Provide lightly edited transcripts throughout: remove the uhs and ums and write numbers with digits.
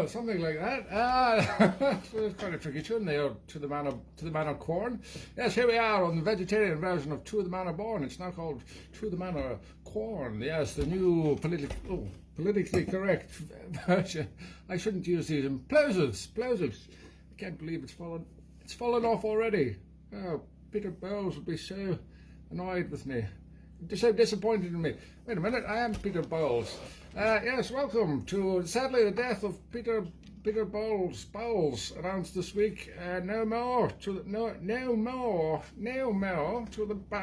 something like that. It's quite a tricky tune there, To the Manor Quorn. Yes, here we are on the vegetarian version of To the Manor Born. It's now called To the Manor Quorn. Yes, the new politically correct version. I shouldn't use these implosives. I can't believe it's fallen off already. Oh, Peter Bowles would be so annoyed with me. So disappointed in me. Wait a minute, I am Peter Bowles. Yes, welcome to, sadly, the death of Peter Bowles announced this week. No more to the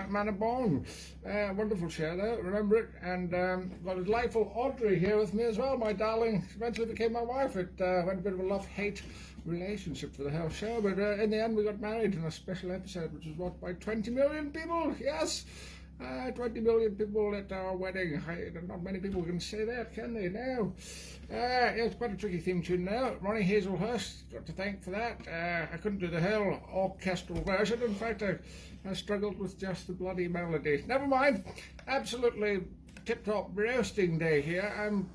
Manor Born. Wonderful show though, remember it. And got a delightful Audrey here with me as well, my darling. She eventually became my wife. It went a bit of a love-hate relationship for the whole show, but in the end we got married in a special episode, which was watched by 20 million people. Yes. 20 million people at our wedding. Not many people can say that, can they? No. Yeah, it's quite a tricky theme tune now. Ronnie Hazelhurst, got to thank for that. I couldn't do the whole orchestral version. In fact, I struggled with just the bloody melody. Never mind. Absolutely tip-top roasting day here. I'm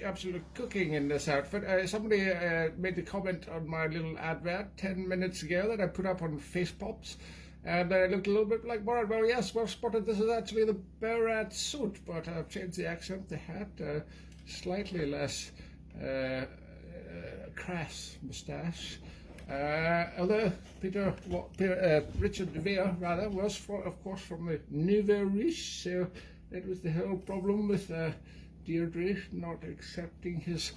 absolutely cooking in this outfit. Somebody made a comment on my little advert 10 minutes ago that I put up on Face Pops. And I looked a little bit like Borat. Well, yes, well spotted. This is actually the Borat suit, but I've changed the accent, the hat, slightly less crass moustache. Although Richard DeVere, rather, was, of course, from the Nouveau Riche, so that was the whole problem with Deirdre not accepting his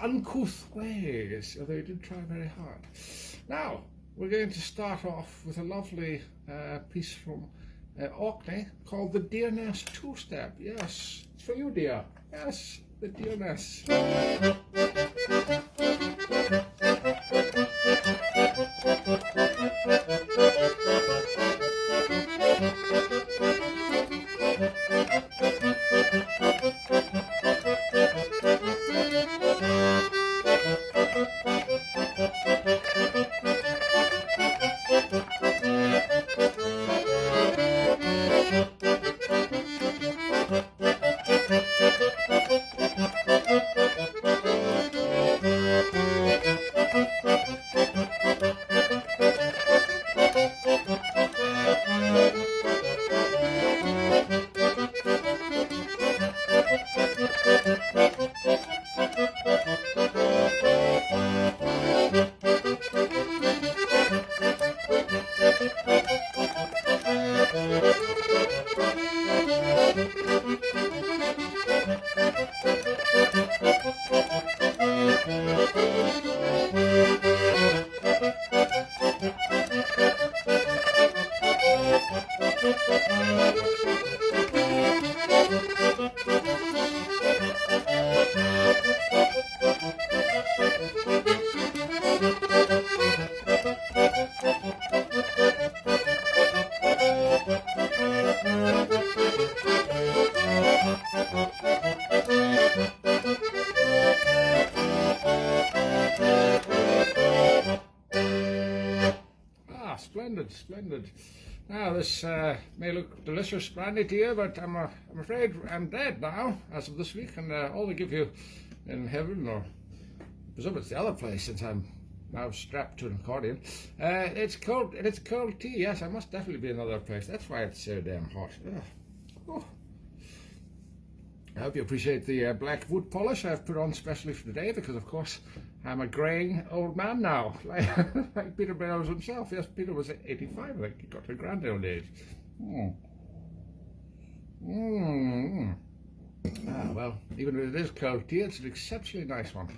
uncouth ways, although he did try very hard. Now, we're going to start off with a lovely piece from Orkney called the Deerness Two-Step. Yes, it's for you, dear. Yes, the Deerness. Splendid. Now, this may look delicious brandy to you, but I'm afraid I'm dead now, as of this week, and all they give you in heaven, or I presume it's the other place, since I'm now strapped to an accordion, it's cold tea. Yes, I must definitely be in another place. That's why it's so damn hot. Oh. I hope you appreciate the black wood polish I've put on specially for today, because of course I'm a greying old man now, like Peter Bowles himself. Yes, Peter was 85, I think. He got to grand old age. Well, even if it is cold tea, it's an exceptionally nice one.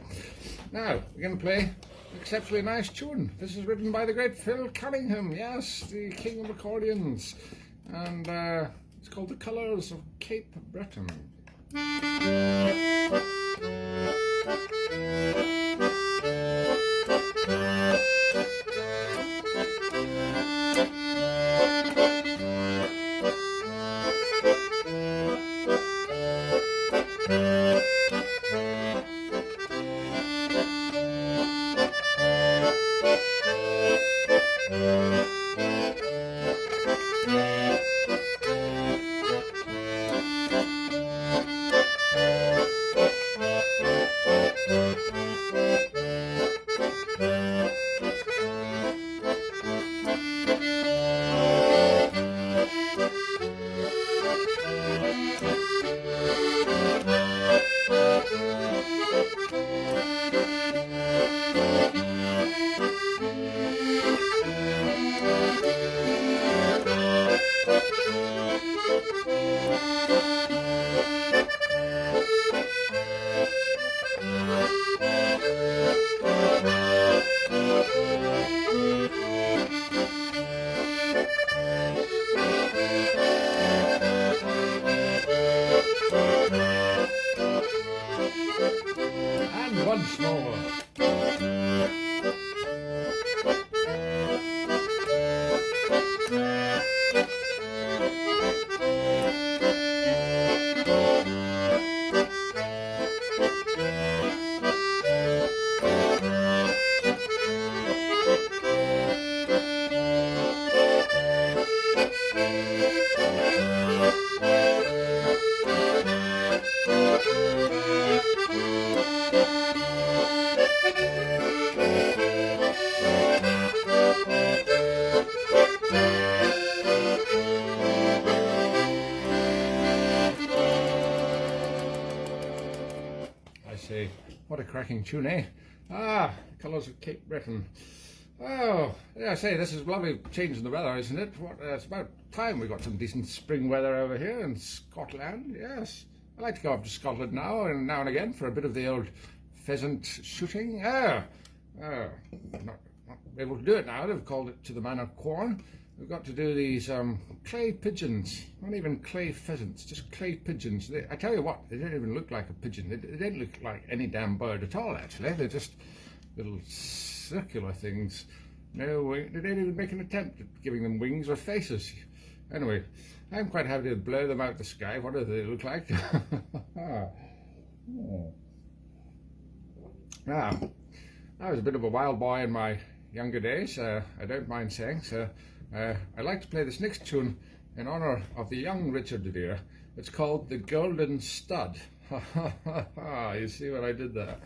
Now, we're going to play an exceptionally nice tune. This is written by the great Phil Cunningham, yes, the king of accordions. And it's called The Colours of Cape Breton. once more. I say, what a cracking tune, eh? Ah, colours of Cape Breton. Oh, yeah, I say, this is a lovely change in the weather, isn't it? It's about time we got some decent spring weather over here in Scotland, yes. I like to go up to Scotland now and again for a bit of the old pheasant shooting. Not able to do it now. They've called it To the Manor Quorn. We've got to do these clay pigeons, not even clay pheasants, just clay pigeons. I tell you what, they don't even look like a pigeon. They don't look like any damn bird at all, actually. They're just little circular things. No wing. They don't even make an attempt at giving them wings or faces. Anyway, I'm quite happy to blow them out of the sky. What do they look like? Now, I was a bit of a wild boy in my younger days, I don't mind saying, so I'd like to play this next tune in honour of the young Richard DeVere. It's called The Golden Stud. You see what I did there?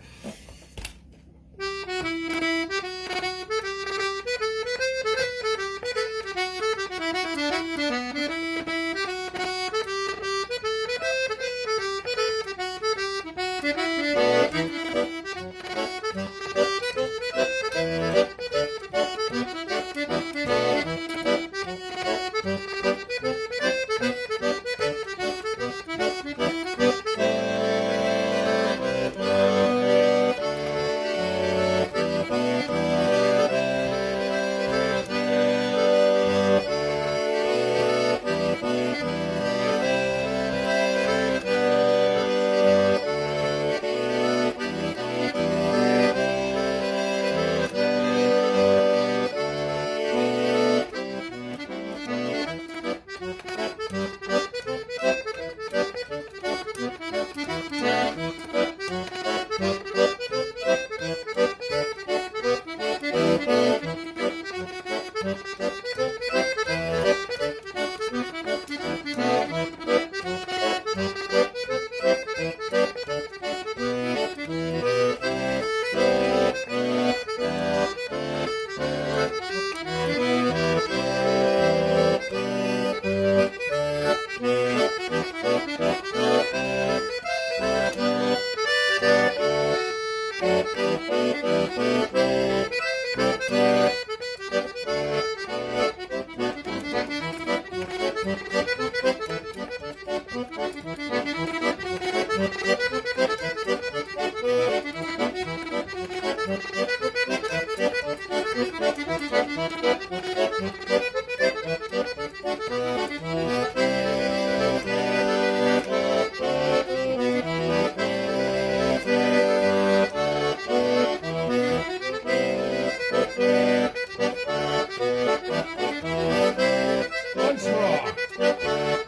Once more,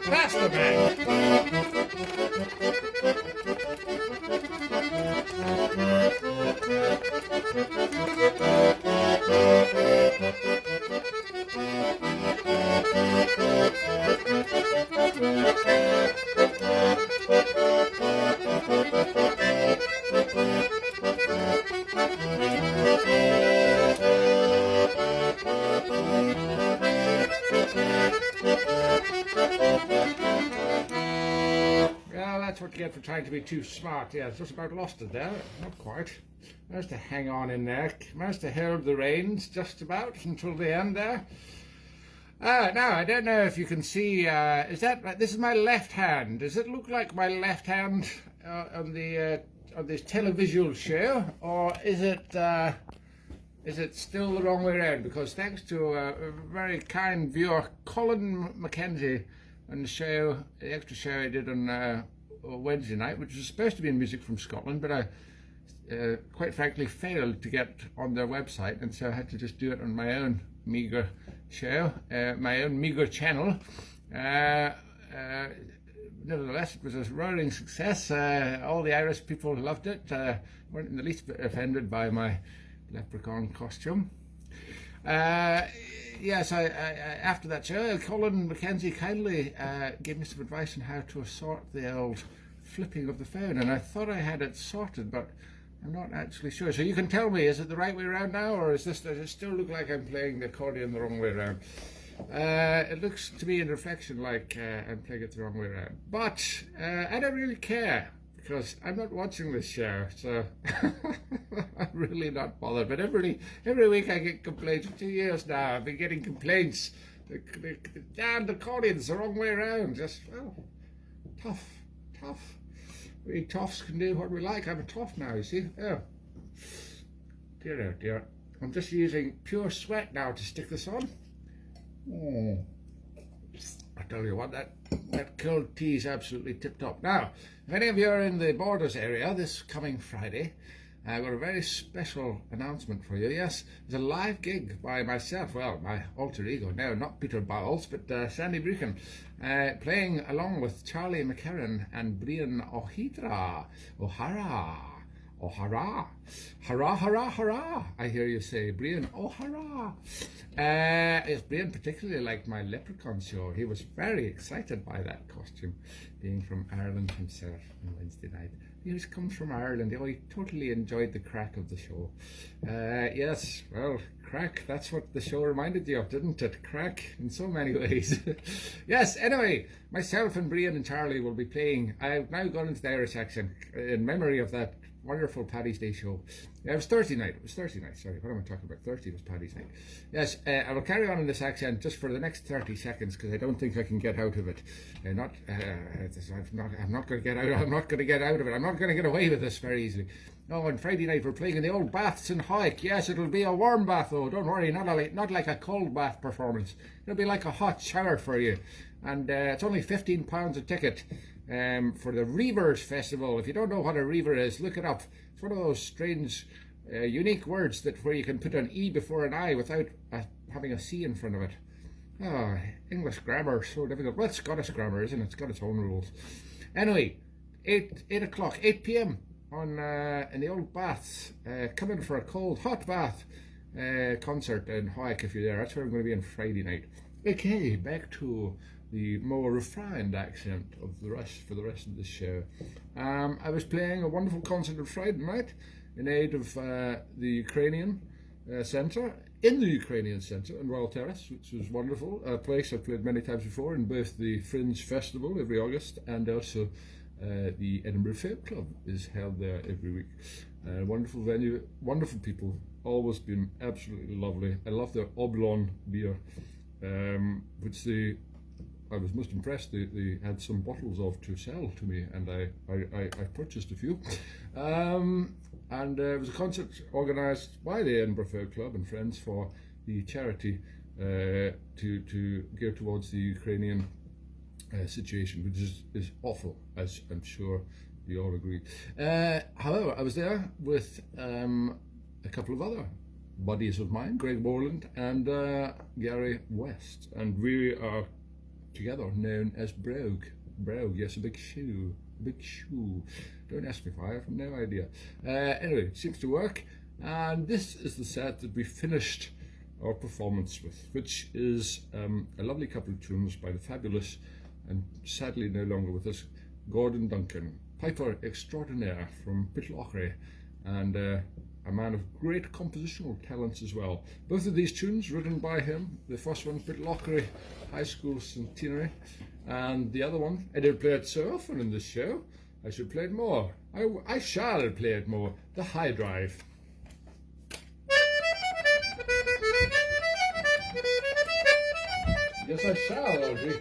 pass the Well, that's what you get for trying to be too smart. Yeah, just about lost it there. Not quite. Managed to hang on in there. Managed to hold the reins just about until the end there. Now, I don't know if you can see, this is my left hand. Does it look like my left hand on this televisual show, or is it still the wrong way around? Because thanks to a very kind viewer, Colin Mackenzie, on the extra show I did on Wednesday night, which was supposed to be in music from Scotland, but I quite frankly failed to get on their website, and so I had to just do it on my own meager show, my own meager channel. Nevertheless, it was a roaring success. All the Irish people loved it, weren't in the least bit offended by my leprechaun costume. Yes, after that show, Colin Mackenzie kindly gave me some advice on how to sort the old flipping of the phone, and I thought I had it sorted, but I'm not actually sure. So you can tell me, is it the right way around now, or does it still look like I'm playing the accordion the wrong way around? It looks to me in reflection like I'm playing it the wrong way around, but I don't really care, because I'm not watching this show, so I'm really not bothered. But every week I get complaints. For 2 years now I've been getting complaints. The damned accordion's the wrong way around. Just, well, tough. We toffs can do what we like. I'm a toff now, you see. Oh dear. I'm just using pure sweat now to stick this on. I tell you what, that cold tea is absolutely tip-top. Now, if any of you are in the Borders area this coming Friday, I've got a very special announcement for you. Yes, there's a live gig by myself, well, my alter ego now, not Peter Bowels, but Sandy Brechin, playing along with Charlie McCarran and Brian O'Hara. Hurrah, I hear you say, Brian, oh hurrah. Yes, Brian particularly liked my leprechaun show. He was very excited by that costume, being from Ireland himself on Wednesday night. He always comes from Ireland. Oh, he totally enjoyed the crack of the show. Yes, well, crack, that's what the show reminded you of, didn't it? Crack in so many ways. Yes, anyway, myself and Brian and Charlie will be playing. I've now gone into the Irish accent in memory of that wonderful Paddy's Day show. It was Thursday night. Sorry, what am I talking about? Thursday was Paddy's night. Yes, I will carry on in this accent just for the next 30 seconds because I don't think I can get out of it. I'm not going to get out. I'm not going to get out of it. I'm not going to get away with this very easily. Oh, on Friday night we're playing in the old baths in Hawick. Yes, it'll be a warm bath though. Don't worry, not like a cold bath performance. It'll be like a hot shower for you, and it's only £15 a ticket. For the Reavers Festival. If you don't know what a Reaver is, look it up. It's one of those strange, unique words where you can put an E before an I without having a C in front of it. Oh, English grammar, so difficult. Well, it's Scottish grammar, isn't it? It's got its own rules. Anyway, 8 p.m. on in the old baths. Come in for a cold, hot bath concert in Hawick if you're there. That's where I'm going to be on Friday night. Okay, back to the more refined accent of for the rest of the show. I was playing a wonderful concert on Friday night in aid of the Ukrainian Centre, in the Ukrainian Centre in Royal Terrace, which was wonderful. A place I've played many times before in both the Fringe Festival every August and also the Edinburgh Folk Club is held there every week. Wonderful venue, wonderful people, always been absolutely lovely. I love their Oblong beer, which I was most impressed. They had some bottles of to sell to me, and I purchased a few. And it was a concert organised by the Edinburgh Folk Club and friends for the charity to gear towards the Ukrainian situation, which is awful, as I'm sure you all agree. However, I was there with a couple of other buddies of mine, Greg Borland and Gary West, and we are together known as Brogue, yes, a big shoe. Don't ask me why, I have no idea. Anyway, it seems to work, and this is the set that we finished our performance with, which is a lovely couple of tunes by the fabulous, and sadly no longer with us, Gordon Duncan, piper extraordinaire from Pitlochry, and a man of great compositional talents as well. Both of these tunes written by him, the first one, Pitlochry High School Centenary, and the other one, I don't play it so often in this show, I should play it more. I shall play it more, the High Drive. Yes, I shall, Audrey.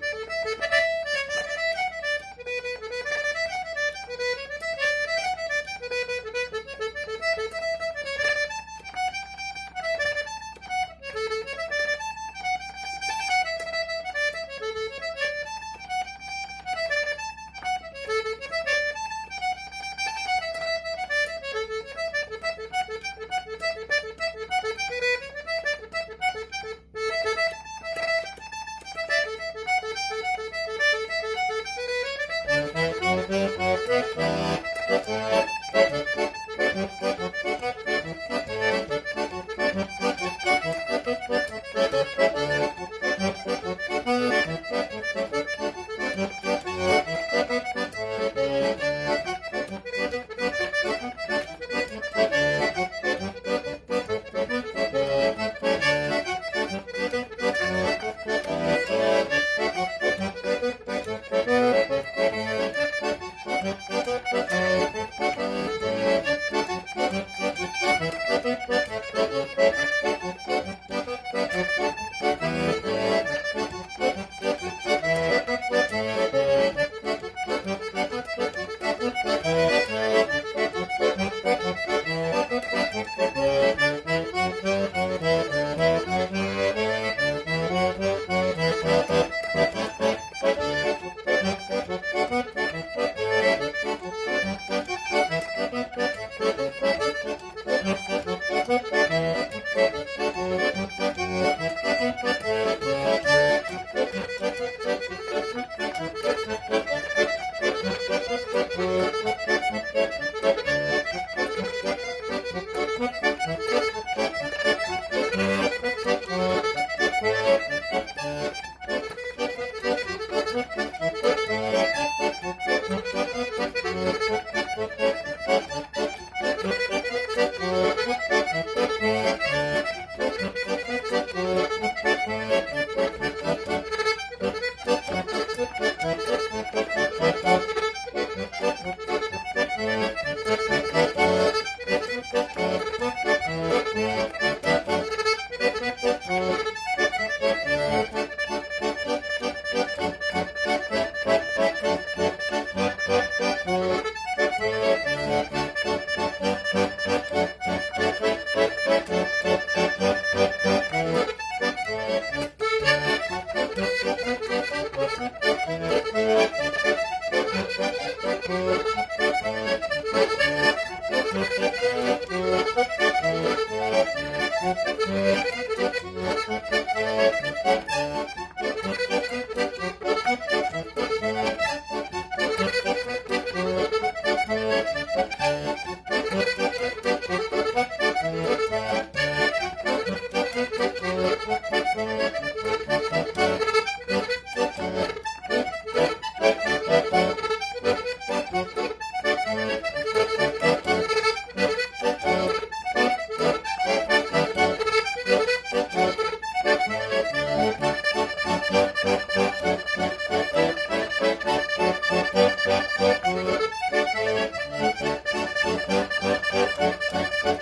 Yes,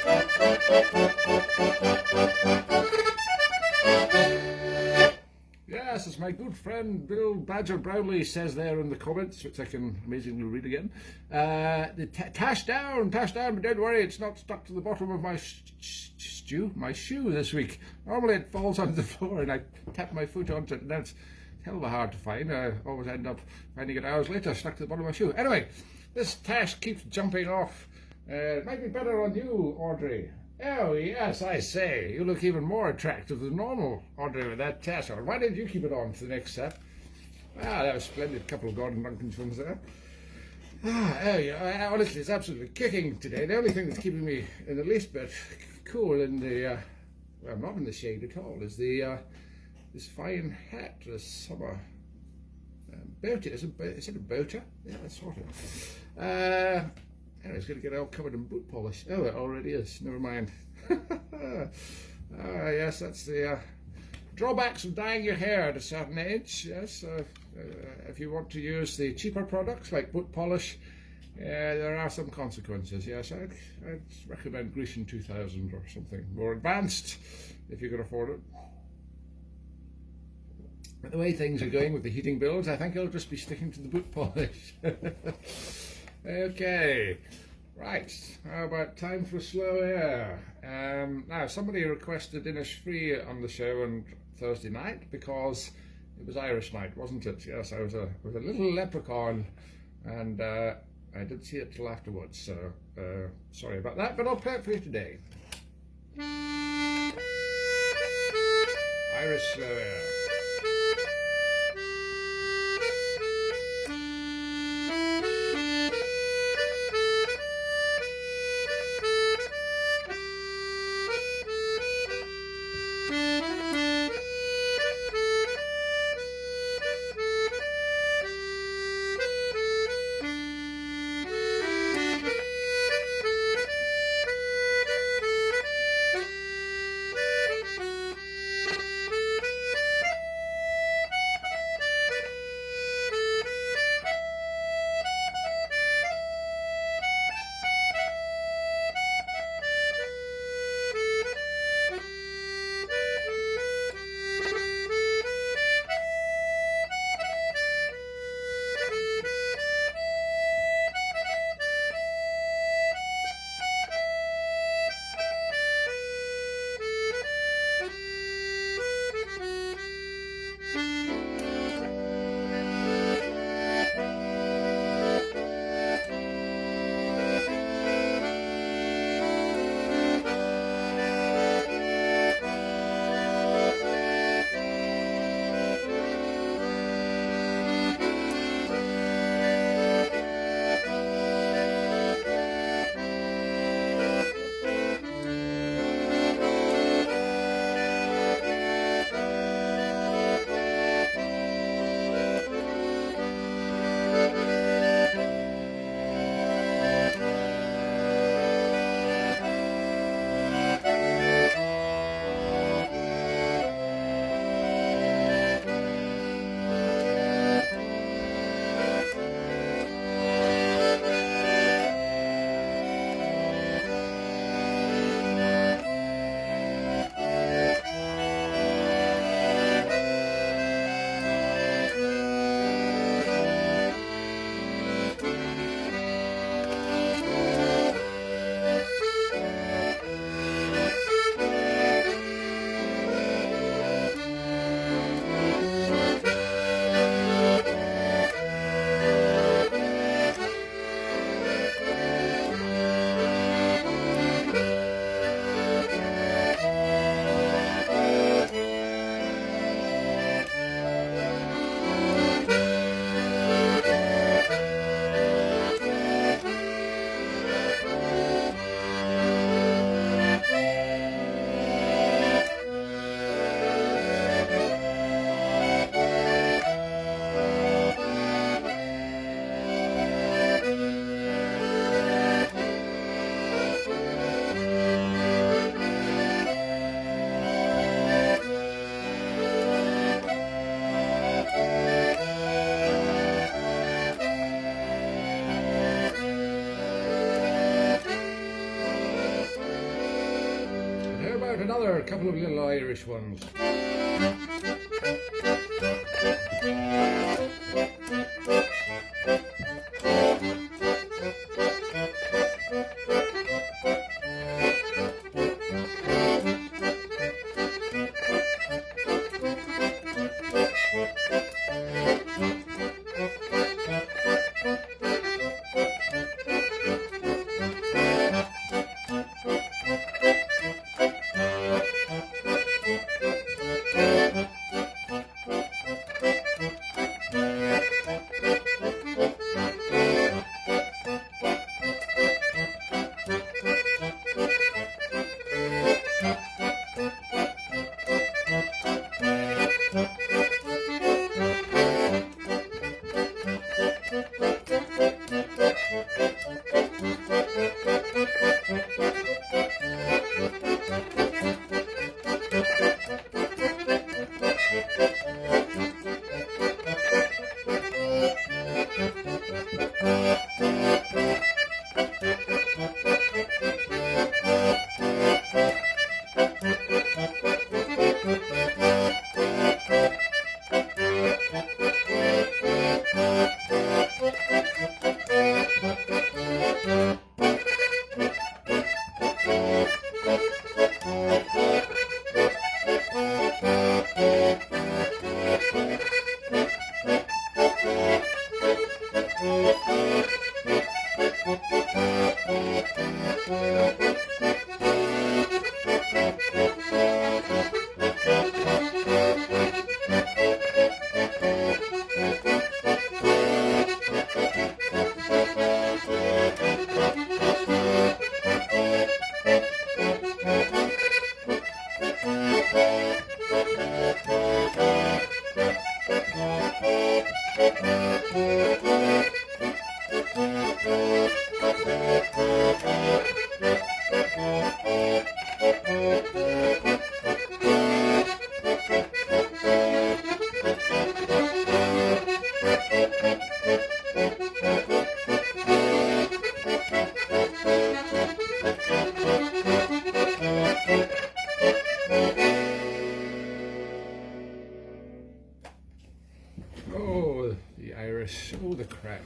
as my good friend Bill Badger Brownlee says there in the comments, which I can amazingly read again. Tash down, but don't worry, it's not stuck to the bottom of my shoe this week. Normally it falls onto the floor and I tap my foot onto it, and that's hell of a hard to find. I always end up finding it hours later, stuck to the bottom of my shoe. Anyway, this tash keeps jumping off. It might be better on you, Audrey. Oh, yes, I say. You look even more attractive than normal, Audrey, with that tash on. Why didn't you keep it on for the next set? Ah, that was a splendid couple of Gordon Duncan ones there. Honestly, it's absolutely kicking today. The only thing that's keeping me in the least bit cool in the, well, not in the shade at all, is the, this fine hat, this summer boater. Is it a boater? Yeah, sort of. Anyway, it's going to get all covered in boot polish. Oh, it already is. Never mind. Yes, that's the drawbacks of dyeing your hair at a certain age. Yes, if you want to use the cheaper products like boot polish, there are some consequences. Yes, I'd recommend Brechin 2000 or something more advanced if you can afford it. But the way things are going with the heating bills, I think I'll just be sticking to the boot polish. Okay, right, how about time for slow air? Now, somebody requested Innisfree on the show on Thursday night because it was Irish night, wasn't it? Yes, I was a little leprechaun, and I didn't see it till afterwards, so sorry about that, but I'll play it for you today. Irish slow air. and another couple of little Irish ones. Oh, the Irish. Oh, the crack.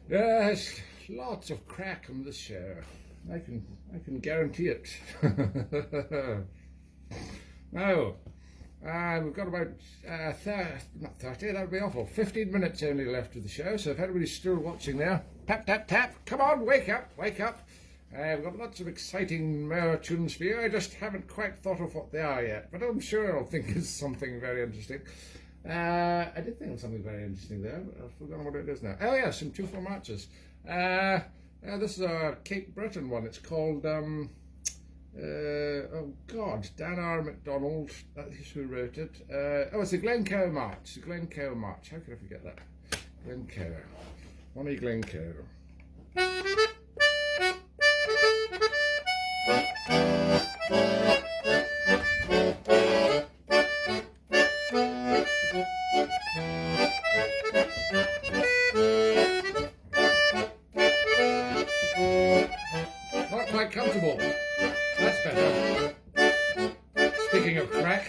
Yes, lots of crack on this show. I can guarantee it. Now, we've got about not 30, that would be awful. 15 minutes only left of the show, so if anybody's still watching there, tap, tap, tap, come on, wake up, wake up. We've got lots of exciting more tunes for you. I just haven't quite thought of what they are yet, but I'm sure I'll think of something very interesting. I did think of something very interesting there, but I've forgotten what it is now. Oh yeah, some 2-4 matches. This is a Cape Breton one. It's called, oh God, Dan R. MacDonald, that's who wrote it. Oh, it's the Glencoe March, the Glencoe March. How could I forget that? Glencoe. Bonnie Glencoe. Not quite comfortable. That's better. Speaking of crack.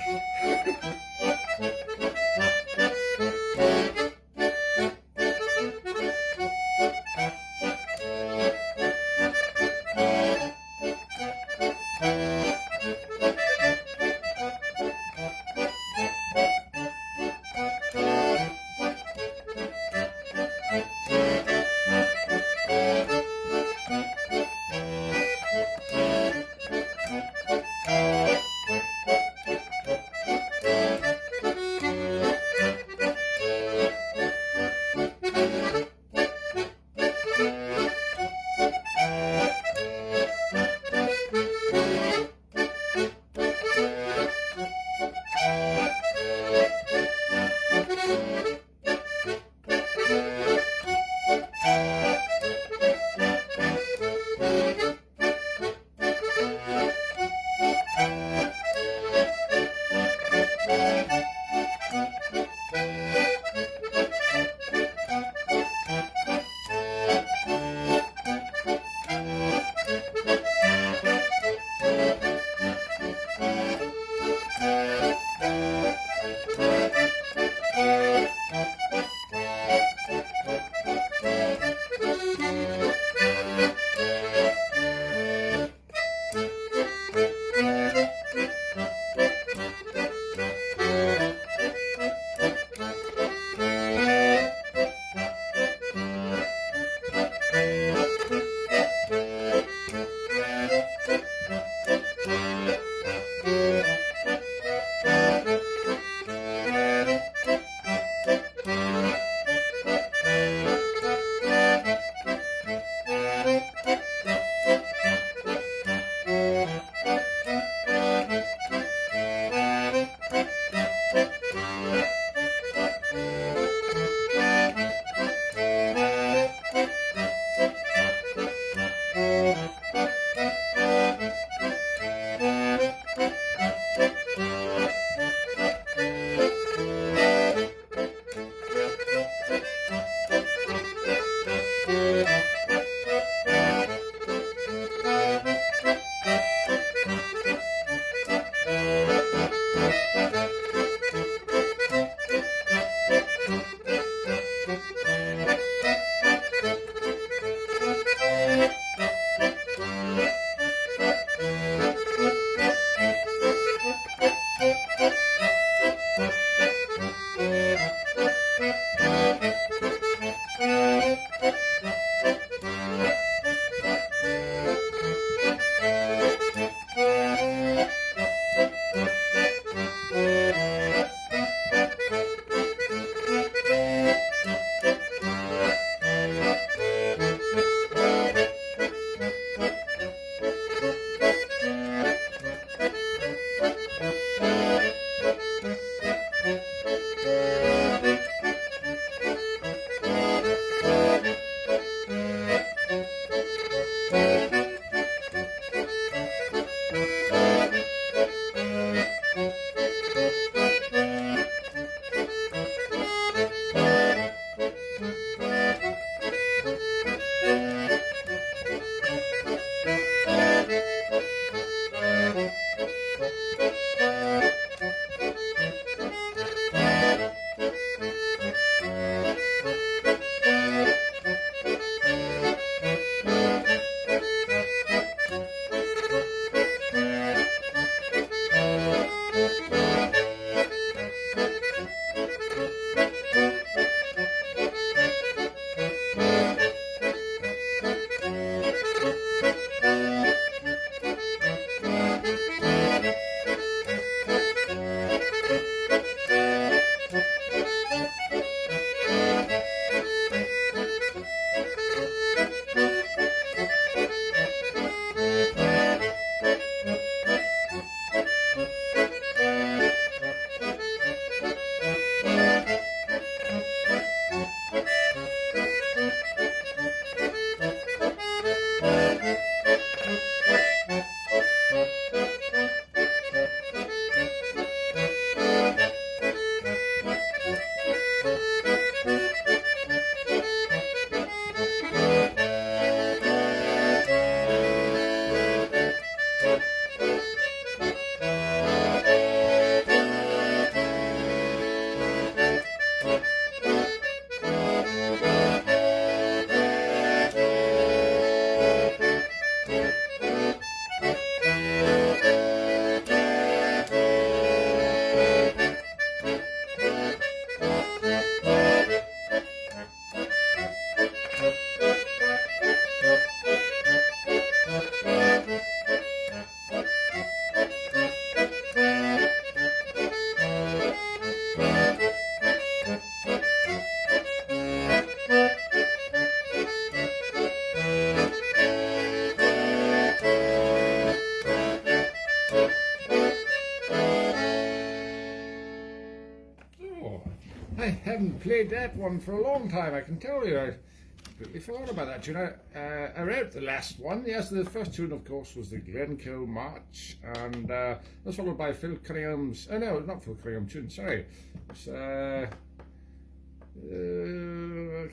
I haven't played that one for a long time, I can tell you. I completely forgot about that tune. I wrote the last one. Yes, the first tune, of course, was the Glencoe March, and that's followed by Phil Cunningham's... Oh, no, not Phil Cunningham tune, sorry. It's, I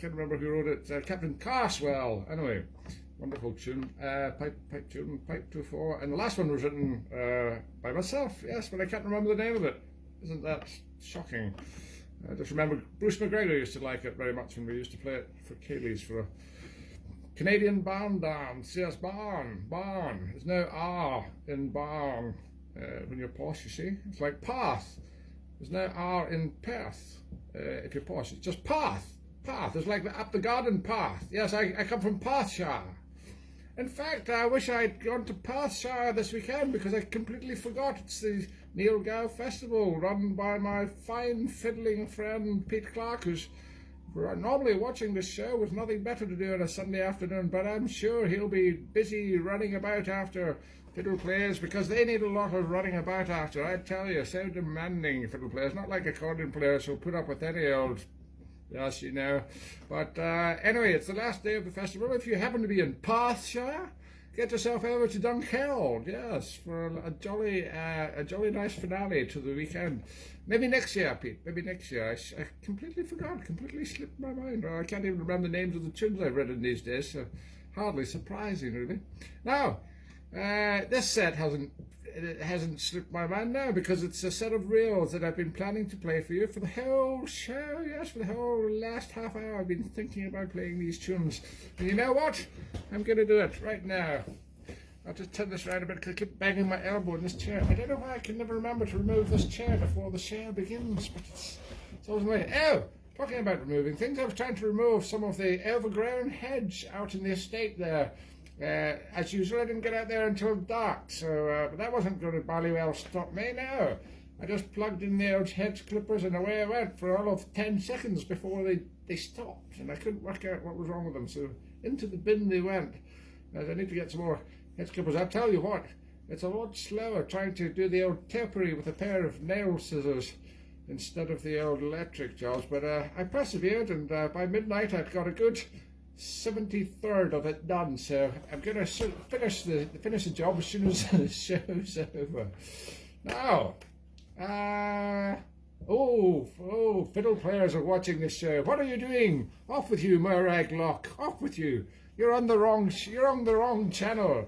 can't remember who wrote it. Captain Carswell. Anyway, wonderful tune. Pipe tune, Pipe 2/4. And the last one was written by myself, yes, but I can't remember the name of it. Isn't that shocking? I just remember Bruce McGregor used to like it very much when we used to play it for Kayleys for a Canadian barn dance. Yes, barn. There's no R in barn when you're posh, you see. It's like path. There's no R in Perth if you're posh. It's just path. It's like up the garden path. Yes, I come from Perthshire. In fact, I wish I'd gone to Perthshire this weekend because I completely forgot. It's the Neil Gow Festival run by my fine fiddling friend Pete Clark, who's normally watching this show with nothing better to do on a Sunday afternoon, but I'm sure he'll be busy running about after fiddle players because they need a lot of running about after. I tell you, so demanding fiddle players, not like accordion players who'll put up with any old... Yes, you know. But anyway, it's the last day of the festival. If you happen to be in Perthshire, get yourself over to Dunkeld, yes, for a jolly nice finale to the weekend. Maybe next year, Pete. Maybe next year. I completely forgot. Completely slipped my mind. I can't even remember the names of the tunes I've written these days. So hardly surprising, really. Now, this set hasn't slipped my mind now because it's a set of reels that I've been planning to play for you for the whole show. Yes, for the whole last half hour I've been thinking about playing these tunes. And you know what? I'm going to do it right now. I'll just turn this around a bit because I keep banging my elbow in this chair. I don't know why I can never remember to remove this chair before the show begins, but it's always the way. Oh, talking about removing things, I was trying to remove some of the overgrown hedge out in the estate there. As usual, I didn't get out there until dark, so but that wasn't going to bally well stop me now. I just plugged in the old hedge clippers and away I went for all of 10 seconds before they stopped, and I couldn't work out what was wrong with them, so into the bin they went. As I need to get some more hedge clippers. I'll tell you what, it's a lot slower trying to do the old topiary with a pair of nail scissors instead of the old electric jobs, but I persevered, and by midnight I'd got a good 73rd of it done, so I'm going to finish the job as soon as the show's over. Now, fiddle players are watching this show. What are you doing? Off with you, Murrag Lock. Off with you. You're on the wrong channel.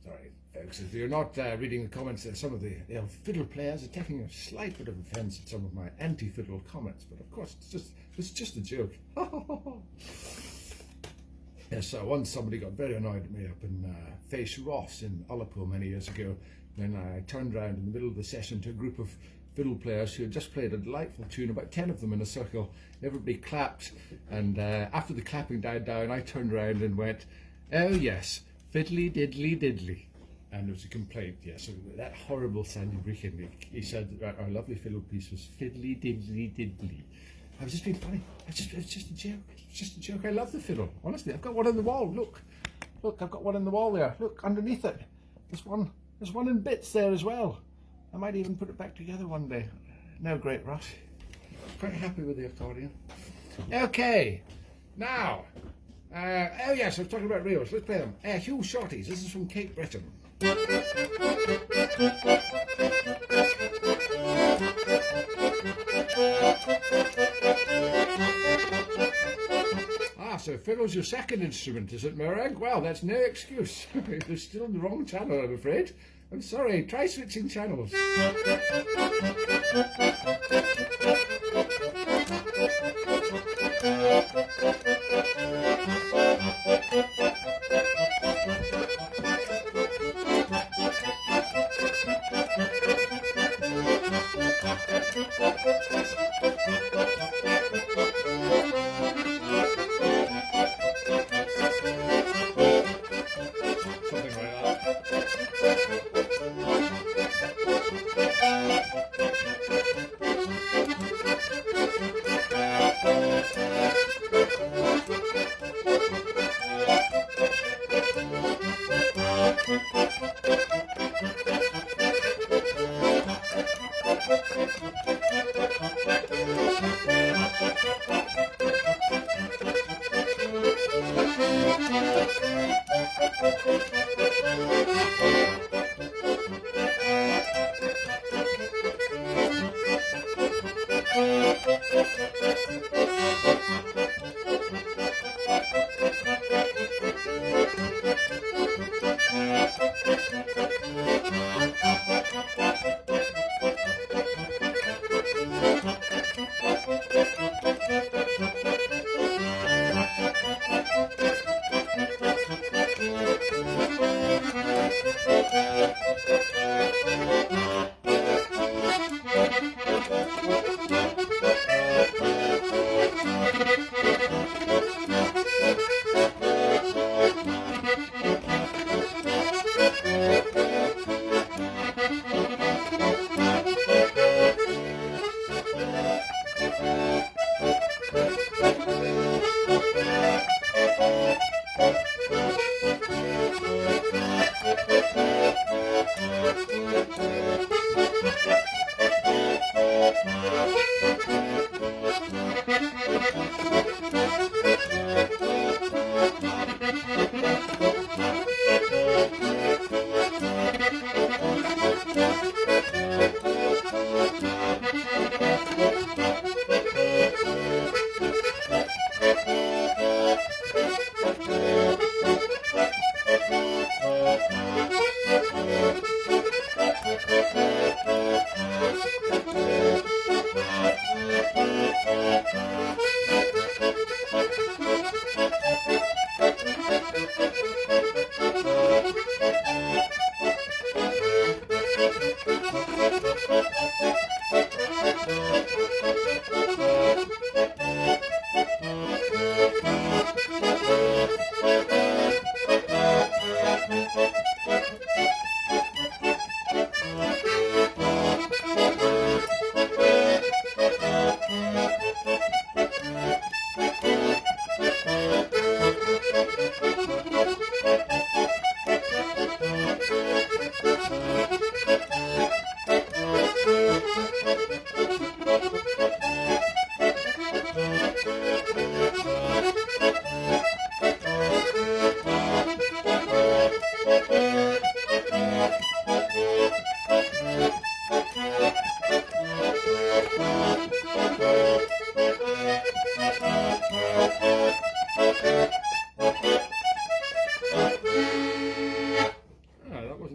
Sorry, folks, if you're not reading the comments, some of the fiddle players are taking a slight bit of offence at some of my anti-fiddle comments, but of course it's just a joke. Yes, so once somebody got very annoyed at me up in Face Ross in Ullapool many years ago, when I turned around in the middle of the session to a group of fiddle players who had just played a delightful tune, about 10 of them in a circle. Everybody clapped, and after the clapping died down, I turned around and went, "Oh yes, fiddly diddly diddly." And there was a complaint, yes, so that horrible Sandy Brechin, he said that our lovely fiddle piece was fiddly diddly diddly. I was just being funny. It's just a joke. It's just a joke. I love the fiddle. Honestly, I've got one on the wall. Look, I've got one on the wall there. Look, underneath it. There's one in bits there as well. I might even put it back together one day. No great rush. Quite happy with the accordion. Okay, now, oh yes, I was talking about reels. Let's play them. Hugh Shorties. This is from Cape Breton. So fiddle's your second instrument, is it, Murrag? Well, that's no excuse. You're still in the wrong channel, I'm afraid. I'm sorry, try switching channels. Something like that.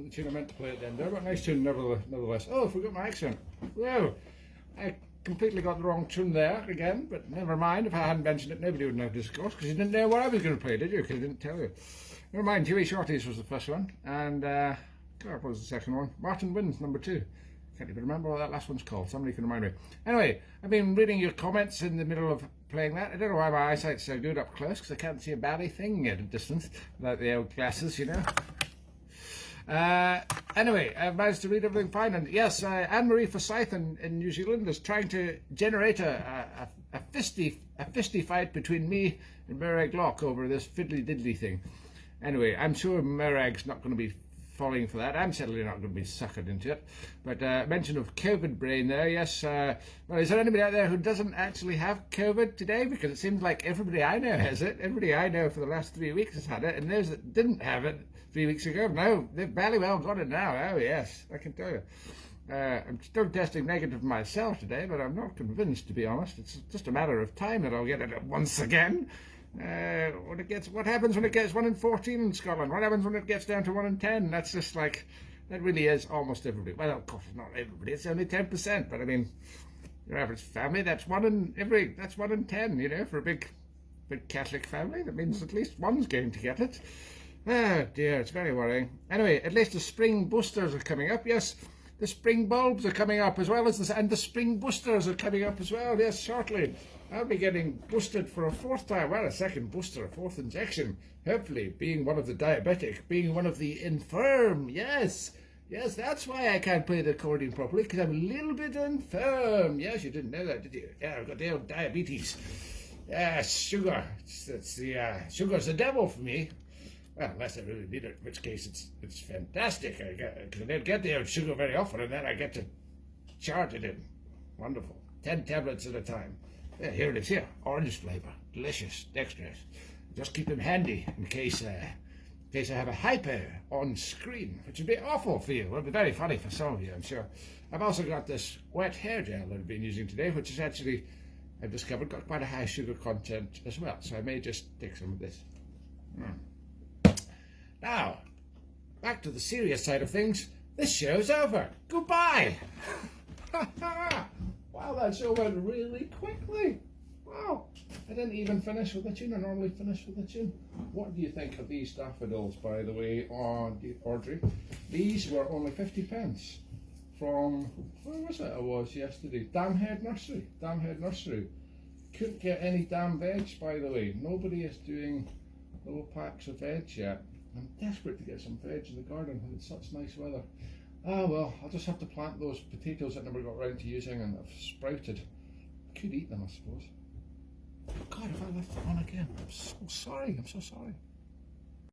Tune I meant to play at the end there, but nice tune nevertheless. Oh, I forgot my accent. Well, I completely got the wrong tune there again, but never mind. If I hadn't mentioned it, nobody would know discourse, because you didn't know what I was going to play, did you? Because I didn't tell you. Never mind, Dewey Shorties was the first one, and what was the second one? Martin Wins, number 2. Can't even remember what that last one's called. Somebody can remind me. Anyway, I've been reading your comments in the middle of playing that. I don't know why my eyesight's so good up close, because I can't see a bally thing at a distance, without the old glasses, you know. Anyway, I've managed to read everything fine, and yes, Anne-Marie Forsyth in New Zealand is trying to generate a fisty fight between me and Murrag Loch over this fiddly-diddly thing. Anyway, I'm sure Murrag's not going to be falling for that. I'm certainly not going to be suckered into it. But mention of COVID brain there, yes. Well, is there anybody out there who doesn't actually have COVID today? Because it seems like everybody I know has it. Everybody I know for the last 3 weeks has had it, and those that didn't have it 3 weeks ago, no, they've barely well got it now. Oh yes, I can tell you. I'm still testing negative myself today, but I'm not convinced, to be honest. It's just a matter of time that I'll get it once again. What happens when it gets 1 in 14 in Scotland? What happens when it gets down to 1 in 10? That's just like, that really is almost everybody. Well, of course, not everybody. It's only 10%, but I mean, your average family, that's 1 in 10, you know, for a big Catholic family. That means at least one's going to get it. Oh dear, it's very worrying. Anyway, at least the spring boosters are coming up. Yes, the spring bulbs are coming up as well as and the spring boosters are coming up as well. Yes, shortly. I'll be getting boosted for a fourth time. Well, a second booster, a fourth injection. Hopefully, being one of the diabetic, being one of the infirm. Yes, yes, that's why I can't play the accordion properly, because I'm a little bit infirm. Yes, you didn't know that, did you? Yeah, I've got the old diabetes. Yes, sugar. Sugar's the devil for me. Well, unless I really need it, in which case it's fantastic. Because I don't get the old sugar very often, and then I get to charge it in. Wonderful. 10 tablets at a time. Yeah, here it is, here. Orange flavour. Delicious. Dextrose. Just keep them handy in case I have a hypo on screen, which would be awful for you. It would be very funny for some of you, I'm sure. I've also got this wet hair gel that I've been using today, which is actually, I've discovered, got quite a high sugar content as well. So I may just take some of this. Now, back to the serious side of things. This show's over. Goodbye. Wow, that show went really quickly. Wow. I didn't even finish with a tune. I normally finish with a tune. What do you think of these daffodils, by the way, Audrey? These were only 50 pence from, where was it I was yesterday? Damhead Nursery. Damhead Nursery. Couldn't get any damn veg, by the way. Nobody is doing little packs of veg yet. I'm desperate to get some veg in the garden when it's such nice weather. Ah well, I'll just have to plant those potatoes that I never got round to using and have sprouted. I could eat them, I suppose. God, if I left it on again, I'm so sorry, I'm so sorry.